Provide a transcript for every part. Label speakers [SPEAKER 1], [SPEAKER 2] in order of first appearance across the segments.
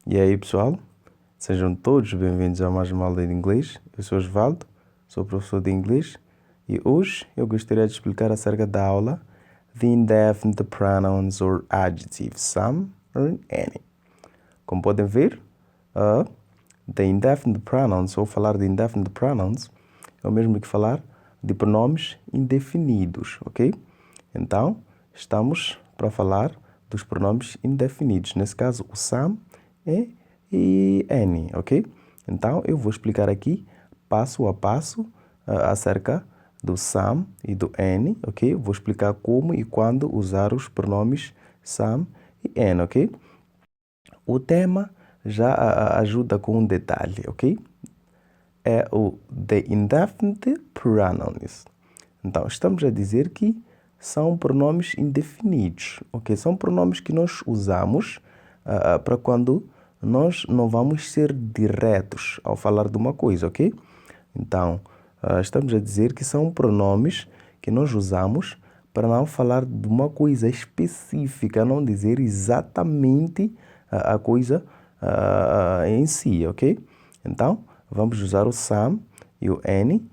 [SPEAKER 1] E aí, pessoal? Sejam todos bem-vindos a mais uma aula de inglês. Eu sou Osvaldo, sou professor de inglês e hoje eu gostaria de explicar acerca da aula The Indefinite Pronouns or Adjectives, some or any. Como podem ver, The Indefinite Pronouns, ou falar de Indefinite Pronouns, é o mesmo que falar de pronomes indefinidos, ok? Então, estamos para falar dos pronomes indefinidos. Nesse caso, o some e any, ok? Então, eu vou explicar aqui, passo a passo, acerca do some e do any, ok? Vou explicar como e quando usar os pronomes some e any, ok? O tema já ajuda com um detalhe, ok? É o The Indefinite Pronouns. Então, estamos a dizer que são pronomes indefinidos, ok? São pronomes que nós usamos para quando nós não vamos ser diretos ao falar de uma coisa, ok? Então, estamos a dizer que são pronomes que nós usamos para não falar de uma coisa específica, não dizer exatamente a coisa em si, ok? Então, vamos usar o some e o any,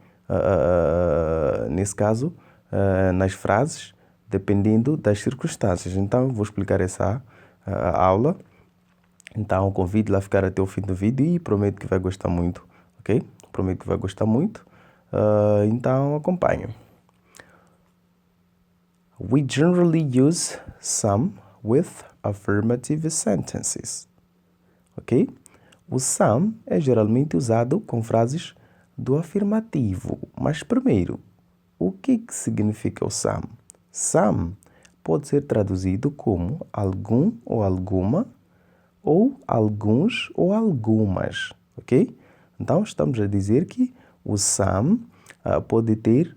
[SPEAKER 1] nesse caso, nas frases, dependendo das circunstâncias. Então, vou explicar essa aula. Então, convido-la a ficar até o fim do vídeo e prometo que vai gostar muito, ok? Prometo que vai gostar muito. Então, acompanhe. We generally use some with affirmative sentences, ok? O some é geralmente usado com frases do afirmativo. Mas primeiro, o que significa o some? Some pode ser traduzido como algum ou alguma, ou alguns ou algumas, ok? Então, estamos a dizer que o some pode ter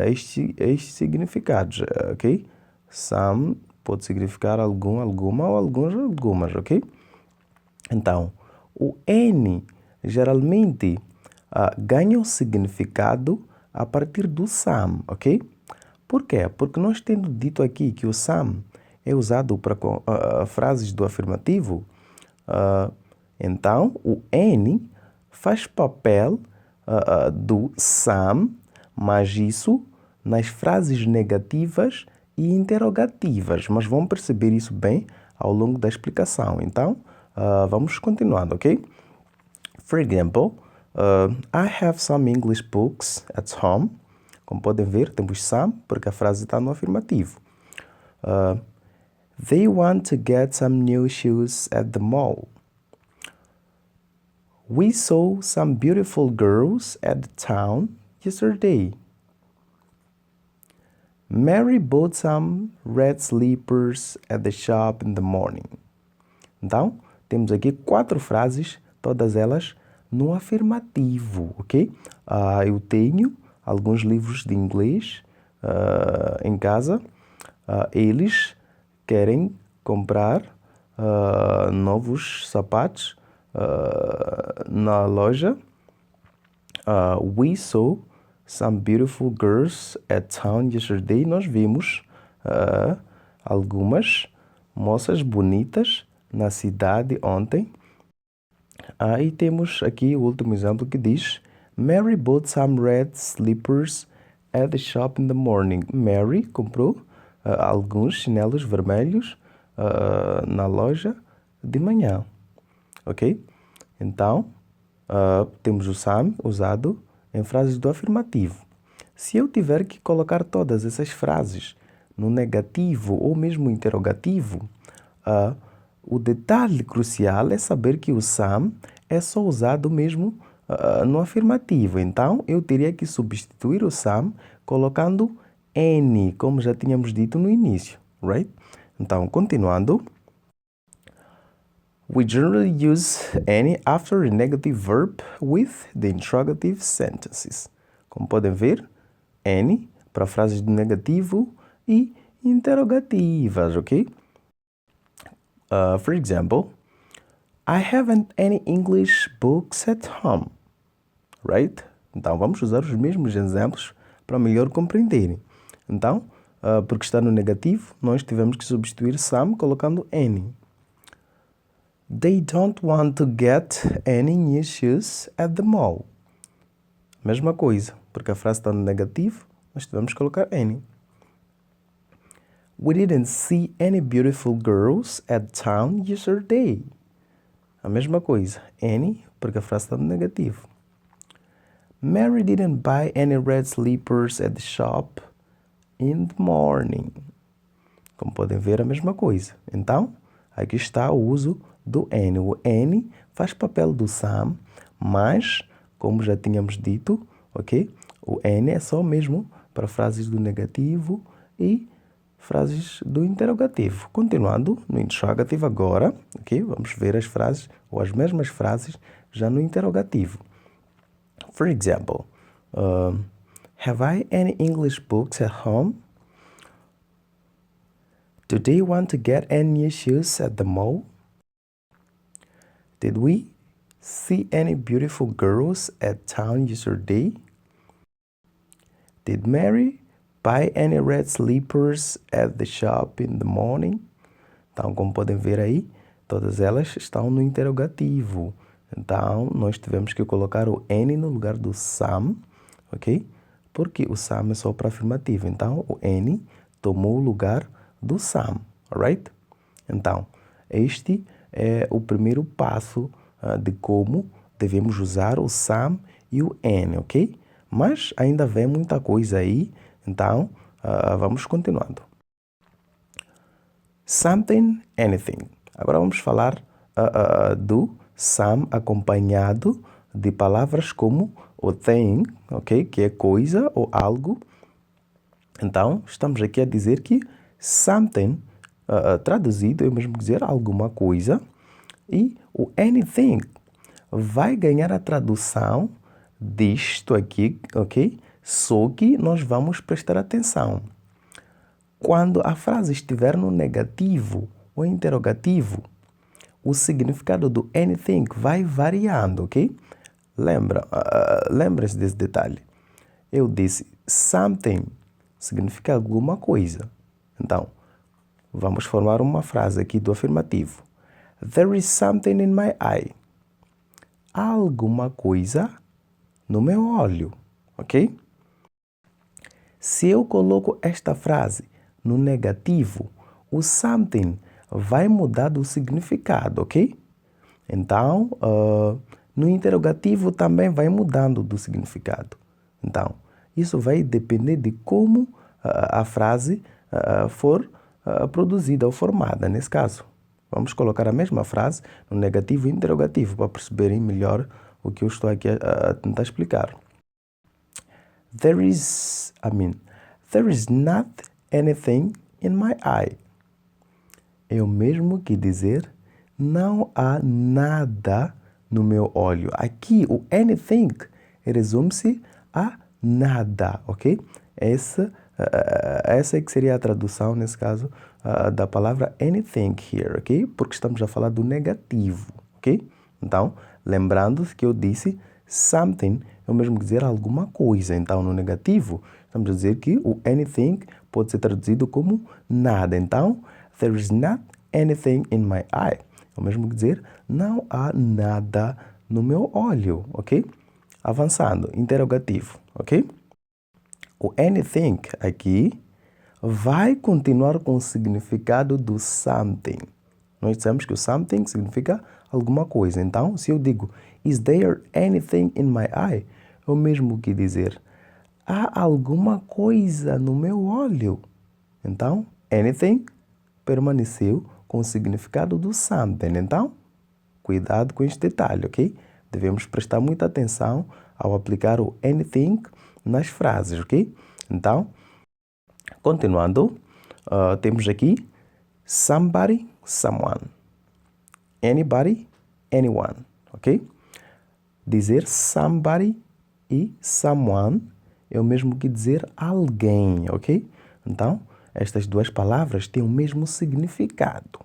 [SPEAKER 1] estes significados, ok? Some pode significar algum, alguma ou alguns, algumas, ok? Então, o N geralmente ganha o significado a partir do some, ok? Por quê? Porque nós tendo dito aqui que o some é usado para frases do afirmativo, então o N faz papel do some, mas isso nas frases negativas e interrogativas. Mas vamos perceber isso bem ao longo da explicação. Então, vamos continuando, ok? For example, I have some English books at home. Como podem ver, temos some, porque a frase está no afirmativo. They want to get some new shoes at the mall. We saw some beautiful girls at the town yesterday. Mary bought some red slippers at the shop in the morning. Então, temos aqui 4 frases, todas elas no afirmativo, ok? Eu tenho alguns livros de inglês em casa. Eles querem comprar novos sapatos na loja. We saw some beautiful girls at town yesterday. Nós vimos algumas moças bonitas na cidade ontem. E temos aqui o último exemplo que diz Mary bought some red slippers at the shop in the morning. Mary comprou alguns chinelos vermelhos na loja de manhã, ok? Então, temos o some usado em frases do afirmativo. Se eu tiver que colocar todas essas frases no negativo ou mesmo interrogativo, o detalhe crucial é saber que o some é só usado mesmo no afirmativo. Então, eu teria que substituir o some colocando any, como já tínhamos dito no início, right? Então, continuando. We generally use any after a negative verb with the interrogative sentences. Como podem ver, any para frases de negativo e interrogativas, ok? For example, I haven't any English books at home, right? Então, vamos usar os mesmos exemplos para melhor compreenderem. Então, porque está no negativo, nós tivemos que substituir some colocando any. They don't want to get any new shoes at the mall. Mesma coisa, porque a frase está no negativo, nós tivemos que colocar any. We didn't see any beautiful girls at town yesterday. A mesma coisa, any, porque a frase está no negativo. Mary didn't buy any red slippers at the shop in the morning. Como podem ver, a mesma coisa. Então, aqui está o uso do any. O any faz papel do some, mas, como já tínhamos dito, ok? O any é só mesmo para frases do negativo e frases do interrogativo. Continuando no interrogativo agora, ok? Vamos ver as frases, ou as mesmas frases, já no interrogativo. For example, have I any English books at home? Do they want to get any new shoes at the mall? Did we see any beautiful girls at town yesterday? Did Mary buy any red slippers at the shop in the morning? Então, como podem ver aí, todas elas estão no interrogativo. Então, nós tivemos que colocar o any no lugar do some, ok? Porque o some é só para afirmativo. Então, o any tomou o lugar do some, alright? Então, este é o primeiro passo de como devemos usar o some e o any, ok? Mas ainda vem muita coisa aí, então vamos continuando. Something, anything. Agora vamos falar do some acompanhado de palavras como o thing, ok? Que é coisa ou algo. Então, estamos aqui a dizer que something, traduzido, é o mesmo que dizer alguma coisa. E o anything vai ganhar a tradução disto aqui, ok? Só que nós vamos prestar atenção. Quando a frase estiver no negativo ou interrogativo, o significado do anything vai variando, ok? Lembre-se desse detalhe. Eu disse something significa alguma coisa. Então, vamos formar uma frase aqui do afirmativo. There is something in my eye. Há alguma coisa no meu olho, ok? Se eu coloco esta frase no negativo, o something vai mudar do significado, ok? Então, no interrogativo também vai mudando do significado. Então, isso vai depender de como a frase for produzida ou formada, nesse caso. Vamos colocar a mesma frase no negativo e interrogativo para perceberem melhor o que eu estou aqui a tentar explicar. There is not anything in my eye. É o mesmo que dizer não há nada no meu olho. Aqui o anything resume-se a nada, ok? Essa é que seria a tradução, nesse caso, da palavra anything here, ok? Porque estamos a falar do negativo, ok? Então, lembrando-se que eu disse something é o mesmo que dizer alguma coisa. Então, no negativo, estamos a dizer que o anything pode ser traduzido como nada. Então, there is not anything in my eye. É o mesmo que dizer não há nada no meu olho, ok? Avançando, interrogativo, ok? O anything aqui vai continuar com o significado do something. Nós dissemos que o something significa alguma coisa. Então, se eu digo, is there anything in my eye? É o mesmo que dizer, há alguma coisa no meu olho. Então, anything permaneceu com o significado do something. Então, cuidado com este detalhe, ok? Devemos prestar muita atenção ao aplicar o anything nas frases, ok? Então, continuando, temos aqui somebody, someone, anybody, anyone, ok? Dizer somebody e someone é o mesmo que dizer alguém, ok? Então, estas duas palavras têm o mesmo significado.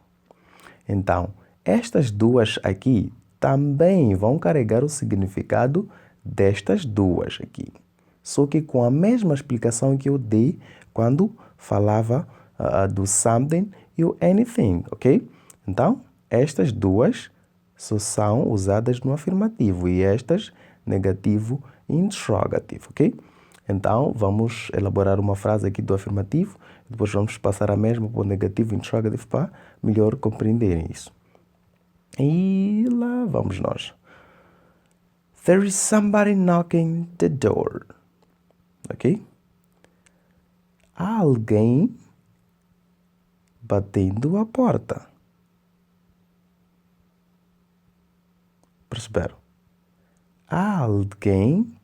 [SPEAKER 1] Então, estas duas aqui também vão carregar o significado destas duas aqui. Só que com a mesma explicação que eu dei quando falava do something e o anything, ok? Então, estas duas só são usadas no afirmativo e estas negativo e interrogativo, ok? Então, vamos elaborar uma frase aqui do afirmativo, depois vamos passar a mesma para o negativo e interrogativo para melhor compreenderem isso. E lá vamos nós. There is somebody knocking the door. Ok? Há alguém batendo a porta. Perceberam? Há alguém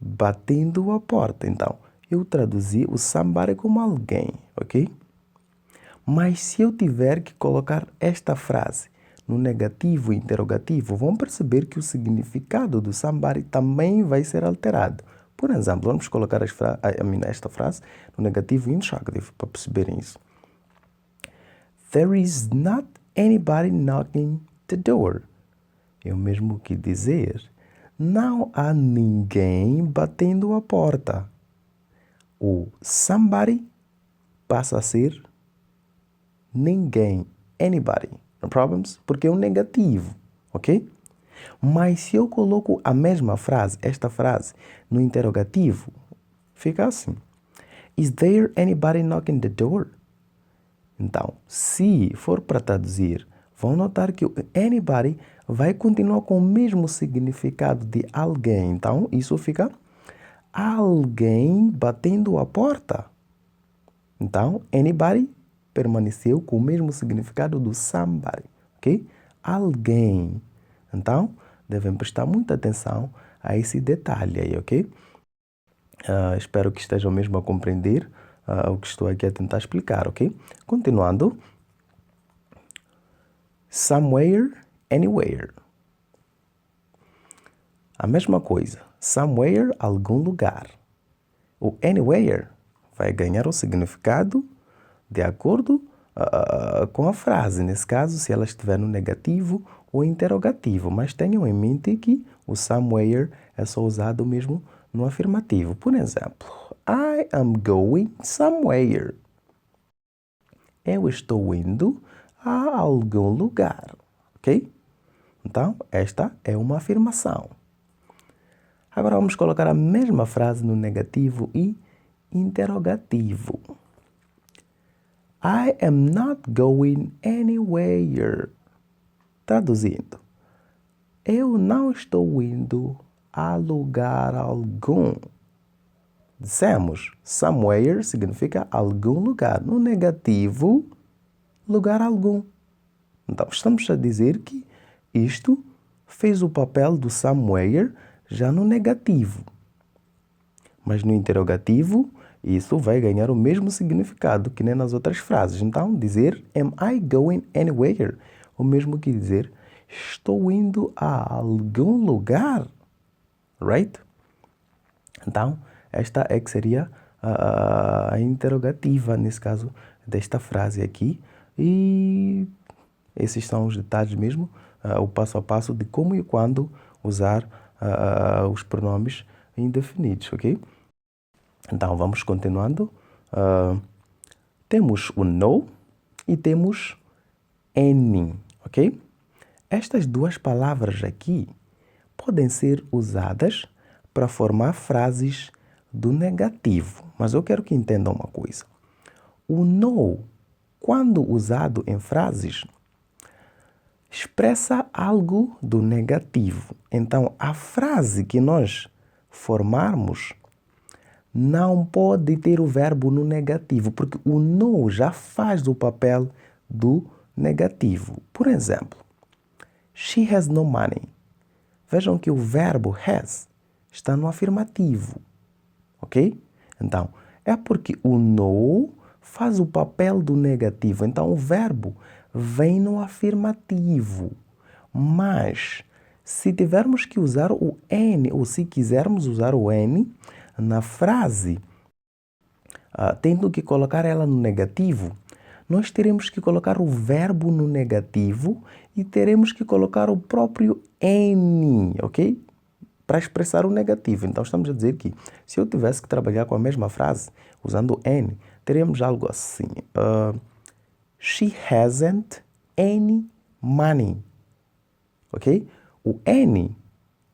[SPEAKER 1] batendo a porta. Então, eu traduzi o somebody como alguém, ok? Mas se eu tiver que colocar esta frase no negativo e interrogativo, vão perceber que o significado do somebody também vai ser alterado. Por exemplo, vamos colocar esta frase no negativo e interrogativo para perceberem isso. There is not anybody knocking the door. Eu mesmo que dizer, não há ninguém batendo a porta. O somebody passa a ser ninguém, anybody, no problems, porque é um negativo, ok? Mas se eu coloco a mesma frase, esta frase, no interrogativo, fica assim. Is there anybody knocking the door? Então, se for para traduzir, vão notar que o anybody vai continuar com o mesmo significado de alguém. Então, isso fica alguém batendo a porta. Então, anybody permaneceu com o mesmo significado do somebody, ok? Alguém. Então, devem prestar muita atenção a esse detalhe aí, ok? Espero que estejam mesmo a compreender o que estou aqui a tentar explicar, ok? Continuando. Somewhere, anywhere. A mesma coisa. Somewhere, algum lugar. O anywhere vai ganhar o significado de acordo com a frase. Nesse caso, se ela estiver no negativo ou interrogativo. Mas tenham em mente que o somewhere é só usado mesmo no afirmativo. Por exemplo, I am going somewhere. Eu estou indo a algum lugar, ok? Então, esta é uma afirmação. Agora vamos colocar a mesma frase no negativo e interrogativo. I am not going anywhere. Traduzindo, eu não estou indo a lugar algum. Dissemos, somewhere significa algum lugar. No negativo, lugar algum. Então, estamos a dizer que isto fez o papel do somewhere já no negativo. Mas no interrogativo, isso vai ganhar o mesmo significado que nem nas outras frases. Então, dizer am I going anywhere? O mesmo que dizer estou indo a algum lugar. Right? Então, esta é que seria a interrogativa, nesse caso, desta frase aqui. E esses são os detalhes mesmo, o passo a passo de como e quando usar os pronomes indefinidos, ok? Então, vamos continuando. Temos o no e temos any, ok? Estas duas palavras aqui podem ser usadas para formar frases do negativo. Mas eu quero que entendam uma coisa. O no, quando usado em frases, expressa algo do negativo. Então, a frase que nós formarmos não pode ter o verbo no negativo, porque o no já faz o papel do negativo. Por exemplo, she has no money. Vejam que o verbo has está no afirmativo, ok? Então, é porque o no faz o papel do negativo. Então, o verbo vem no afirmativo. Mas, se tivermos que usar o N, ou se quisermos usar o N na frase, tendo que colocar ela no negativo, nós teremos que colocar o verbo no negativo e teremos que colocar o próprio N, ok? Para expressar o negativo. Então, estamos a dizer que se eu tivesse que trabalhar com a mesma frase, usando N, teremos algo assim. She hasn't any money. ok? O N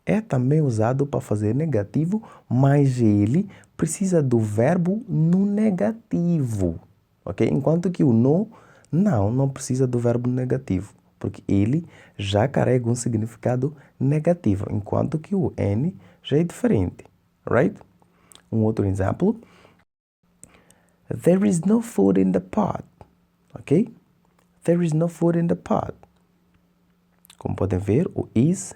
[SPEAKER 1] é também usado para fazer negativo, mas ele precisa do verbo no negativo, ok? Enquanto que o no, não precisa do verbo no negativo, porque ele já carrega um significado negativo, enquanto que o N já é diferente, right? Um outro exemplo. There is no food in the pot, ok? There is no food in the pot. Como podem ver, o is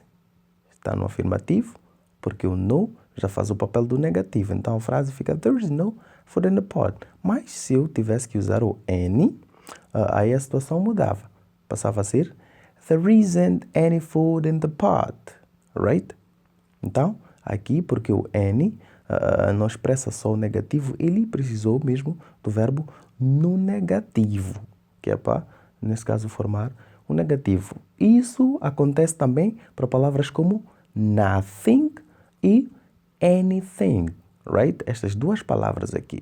[SPEAKER 1] está no afirmativo, porque o no já faz o papel do negativo. Então a frase fica There is no food in the pot. Mas se eu tivesse que usar o any, aí a situação mudava. Passava a ser There isn't any food in the pot, right? Então, aqui, porque o any não expressa só o negativo, ele precisou mesmo do verbo no negativo, que é para, nesse caso, formar o negativo. Isso acontece também para palavras como nothing e anything, right? Estas duas palavras aqui.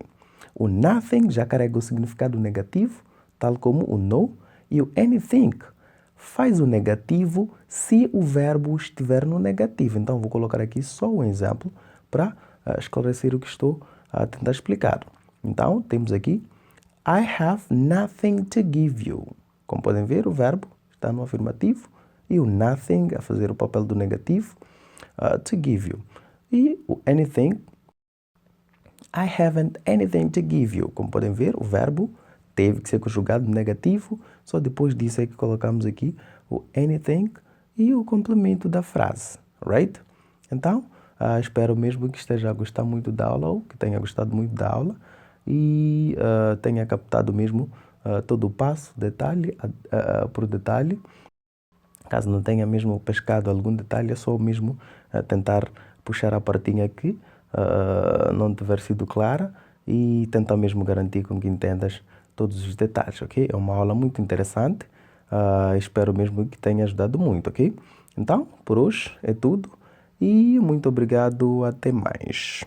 [SPEAKER 1] O nothing já carrega o significado negativo, tal como o no, e o anything faz o negativo se o verbo estiver no negativo. Então, vou colocar aqui só um exemplo para esclarecer o que estou a tentar explicar. Então, temos aqui I have nothing to give you. Como podem ver, o verbo está no afirmativo e o nothing a fazer o papel do negativo, to give you. E o anything, I haven't anything to give you. Como podem ver, o verbo teve que ser conjugado no negativo, só depois disso é que colocamos aqui o anything e o complemento da frase, right? Então, espero mesmo que esteja a gostar muito da aula, ou que tenha gostado muito da aula e tenha captado mesmo todo o passo, detalhe por detalhe. Caso não tenha mesmo pescado algum detalhe, é só mesmo tentar puxar a partinha que não tiver sido clara e tentar mesmo garantir com que entendas todos os detalhes, ok? É uma aula muito interessante, espero mesmo que tenha ajudado muito, ok? Então, por hoje é tudo e muito obrigado, até mais.